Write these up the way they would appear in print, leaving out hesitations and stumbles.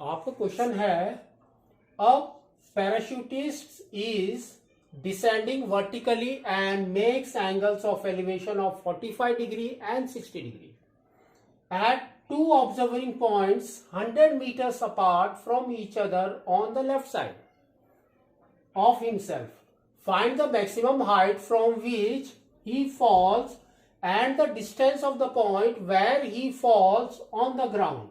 आपका क्वेश्चन है, a parachutist is descending vertically and makes angles of elevation of 45 degree and 60 degree at two observing points 100 meters apart from each other on the left side of himself. Find the maximum height from which he falls and the distance of the point where he falls on the ground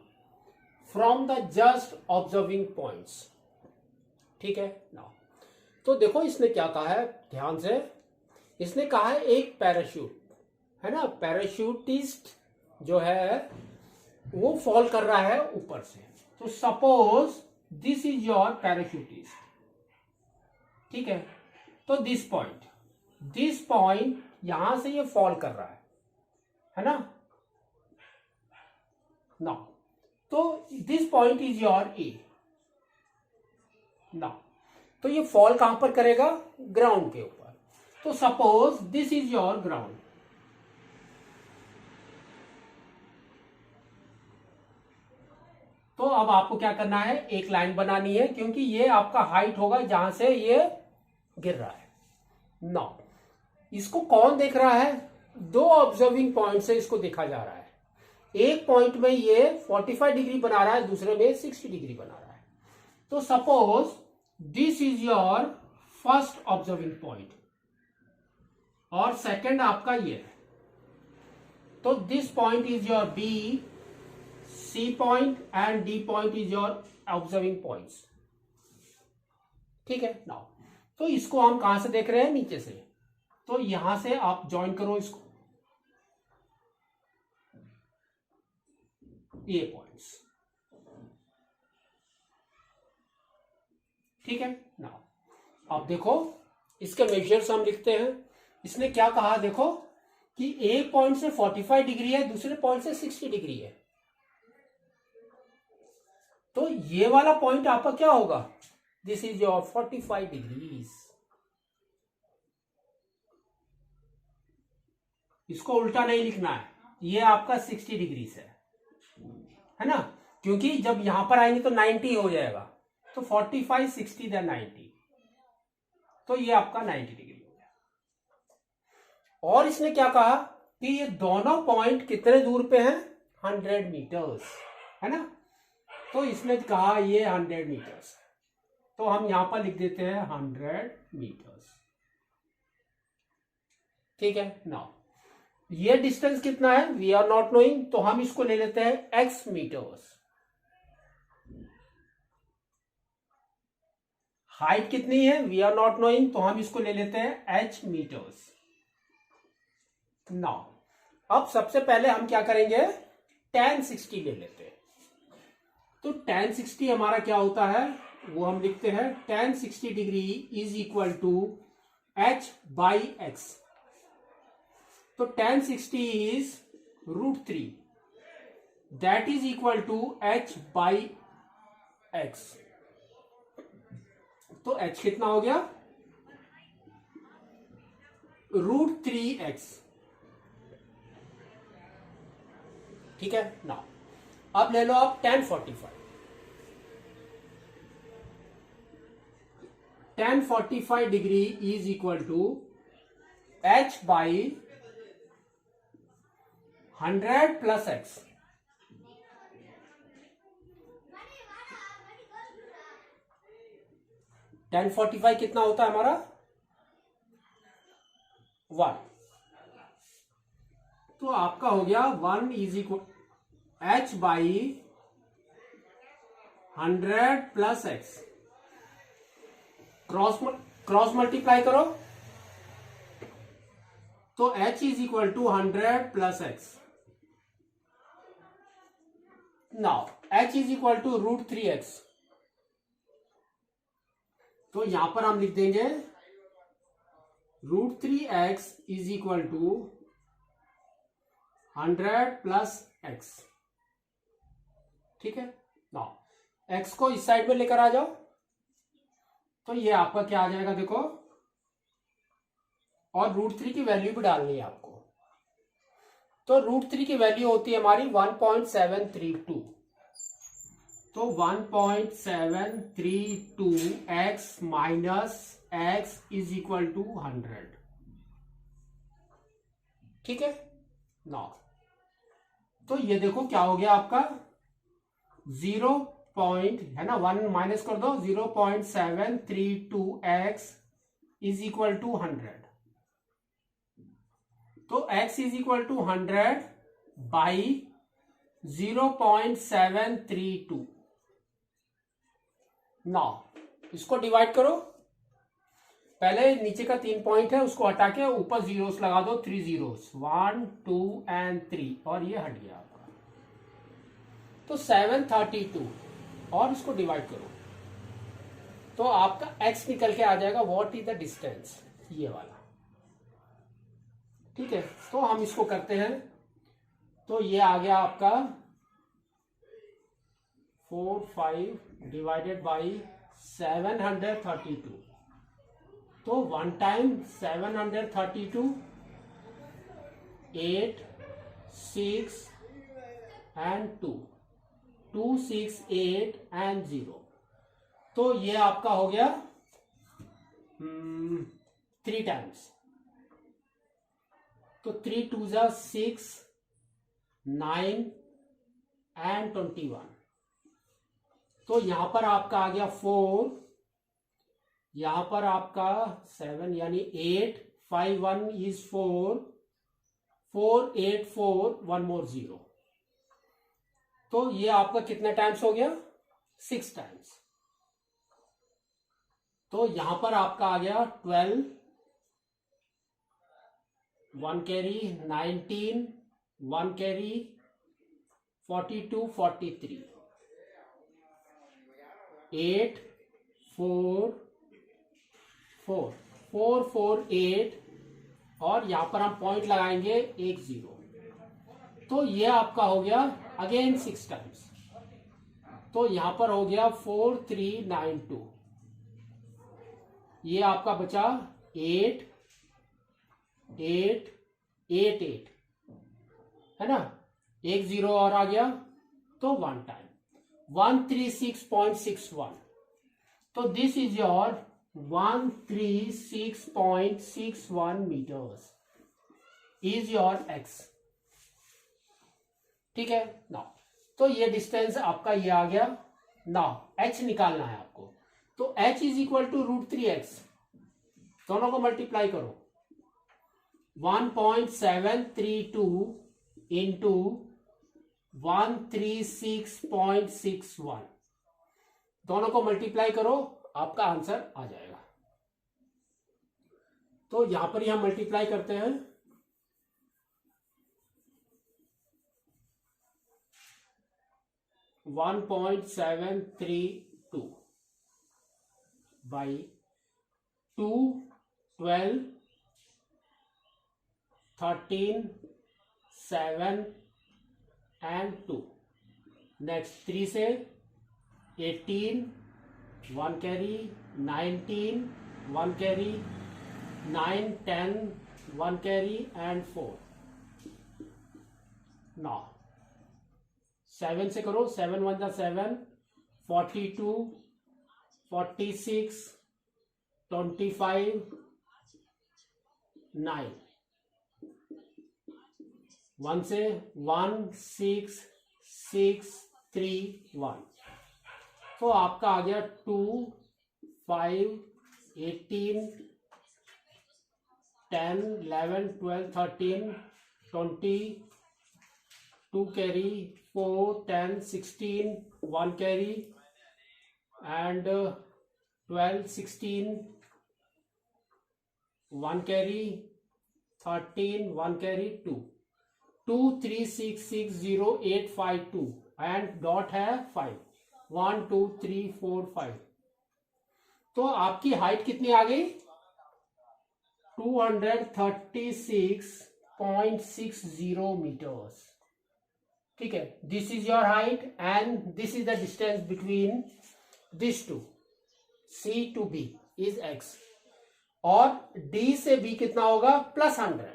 from the just observing points. ठीक है ना। तो देखो इसने क्या कहा है, ध्यान से। इसने कहा है एक पैराशूट है ना, पैराशूटिस्ट जो है वो फॉल कर रहा है ऊपर से। तो suppose this is your parachutist, ठीक है। तो दिस पॉइंट यहां से ये फॉल कर रहा है ना। नाउ तो this point is your A. Now तो ये फॉल कहां पर करेगा, ग्राउंड के ऊपर। तो suppose this is your ground. तो अब आपको क्या करना है, एक लाइन बनानी है, क्योंकि ये आपका हाइट होगा जहां से ये गिर रहा है। नाउ इसको कौन देख रहा है, दो ऑब्जर्विंग पॉइंट से इसको देखा जा रहा है। एक पॉइंट में ये 45 डिग्री बना रहा है, दूसरे में 60 डिग्री बना रहा है। तो suppose this is your first observing point और सेकंड आपका ये है। तो this point is your B, C point and D point is your observing points, ठीक है। नाउ तो इसको हम कहां से देख रहे हैं, नीचे से। तो यहां से आप ज्वाइन करो इसको, ये पॉइंट्स, ठीक है। नाउ अब देखो इसके मेजर्स हम लिखते हैं। इसने क्या कहा, देखो कि एक पॉइंट से 45 डिग्री है, दूसरे पॉइंट से 60 डिग्री है। तो ये वाला पॉइंट आपका क्या होगा, दिस इज योर 45 डिग्रीज। इसको उल्टा नहीं लिखना है, ये आपका 60 डिग्री है ना, क्योंकि जब यहां पर आएंगे तो 90 हो जाएगा। तो 45, 60 देन 90, तो ये आपका 90 डिग्री हो गया। और इसने क्या कहा कि ये दोनों पॉइंट कितने दूर पे हैं, 100 मीटर्स, है ना। तो इसने कहा ये 100 मीटर्स, तो हम यहां पर लिख देते हैं 100 मीटर्स, ठीक है। नाउ ये डिस्टेंस कितना है, वी आर नॉट नोइंग, तो हम इसको ले लेते हैं x मीटर्स। हाइट कितनी है, वी आर नॉट नोइंग, तो हम इसको ले लेते हैं h मीटर्स। नाउ अब सबसे पहले हम क्या करेंगे, tan 60 ले लेते हैं। तो tan 60 हमारा क्या होता है, वो हम लिखते हैं tan 60 degree is equal to h by x। तो tan 60 is √3, that is equal to h by x। तो h कितना हो गया, √3x, ठीक है। नाउ अब ले लो आप tan 45। tan 45 degree is equal to h by 100 plus x। tan 45 कितना होता है हमारा, 1। तो आपका हो गया 1 is equal h by 100 plus x। Cross multiply करो, तो h is equal to 100 plus x। Now h is equal to √3x। तो यहां पर हम लिख देंगे √3x is equal to 100 plus x, ठीक है। नाउ x को इस साइड में लेकर आ जाओ, तो ये आपका क्या आ जाएगा, देखो, और √3 की वैल्यू भी डालनी है आपको। तो √3 की वैल्यू होती है हमारी 1.732। तो 1.732x minus x is equal to 100। ठीक है ना। तो ये देखो क्या हो गया आपका 0 पॉइंट है ना, 1 माइनस कर दो, 0.732x इज इक्वल टू 100। तो x is equal to 100 by 0.732। ना इसको डिवाइड करो, पहले नीचे का 3 पॉइंट है उसको हटा के ऊपर जीरोस लगा दो, 3 जीरोस, 1 2 एंड 3, और ये हट गया आपका। तो 732 और इसको डिवाइड करो तो आपका x निकल के आ जाएगा। व्हाट इज द डिस्टेंस, ये वाला। ठीक है, तो हम इसको करते हैं। तो ये आ गया आपका 45 डिवाइडेड बाई 732। तो 1 टाइम 732, 8 6 एंड 2, 2 6 8 एंड 0। तो ये आपका हो गया 3 टाइम्स। तो 3 2 जा 6 9 एंड 21। तो यहां पर आपका आ गया 4, यहां पर आपका 7 यानी 8, 5 1 इज 4, 4 8 4 1 मोर 0। तो ये आपका कितने टाइम्स हो गया 6 टाइम्स। तो यहां पर आपका आ गया 12, 1 कैरी 19, 1 कैरी 42 43, 8 4 4 4 4 8, और यहां पर हम पॉइंट लगाएंगे 1 0। तो ये आपका हो गया अगेन 6 टाइम्स। तो यहां पर हो गया 4 3 9 2। ये आपका बचा 8 8 8 8, है ना, 1 0 और आ गया। तो 1 टाइम 136.61। तो this is your 136.61 meters is your x। ठीक है ना। तो ये डिस्टेंस आपका ये आ गया ना, h निकालना है आपको। तो h is equal to √3x, दोनों को मल्टीप्लाई करो। 1.732 इंटू 136.61, दोनों को मल्टीप्लाई करो, आपका आंसर आ जाएगा। तो यहां पर ही हम मल्टीप्लाई करते हैं। 1.732 बाई 2 12 13 7 एंड 2। नेक्स्ट 3 से 18, 1 carry 19, 1 carry 9 10, 1 carry and 4। Now 7 से करो, 7 1 जा 7, 42 46 25 9, 1 से 1 6 6 3 1। तो आपका आ गया 2 5 18 10 11 12 13 20, 2 carry 4 10 16, 1 carry and 12 16, 1 carry 13, 1 carry 2, 2 3 6 6 0 8 5 2 and dot है 5, 1 2 3 4 5। तो आपकी हाइट कितनी आ गई 236.60 मीटर्स। ठीक है, this is your height and this is the distance between this two, C to B is x, और d से b कितना होगा +100।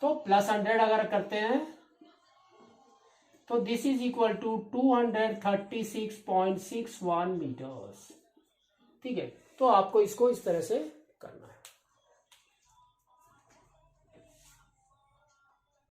तो +100 अगर करते हैं तो this is equal to 236.61 metres. ठीक है, तो आपको इसको इस तरह से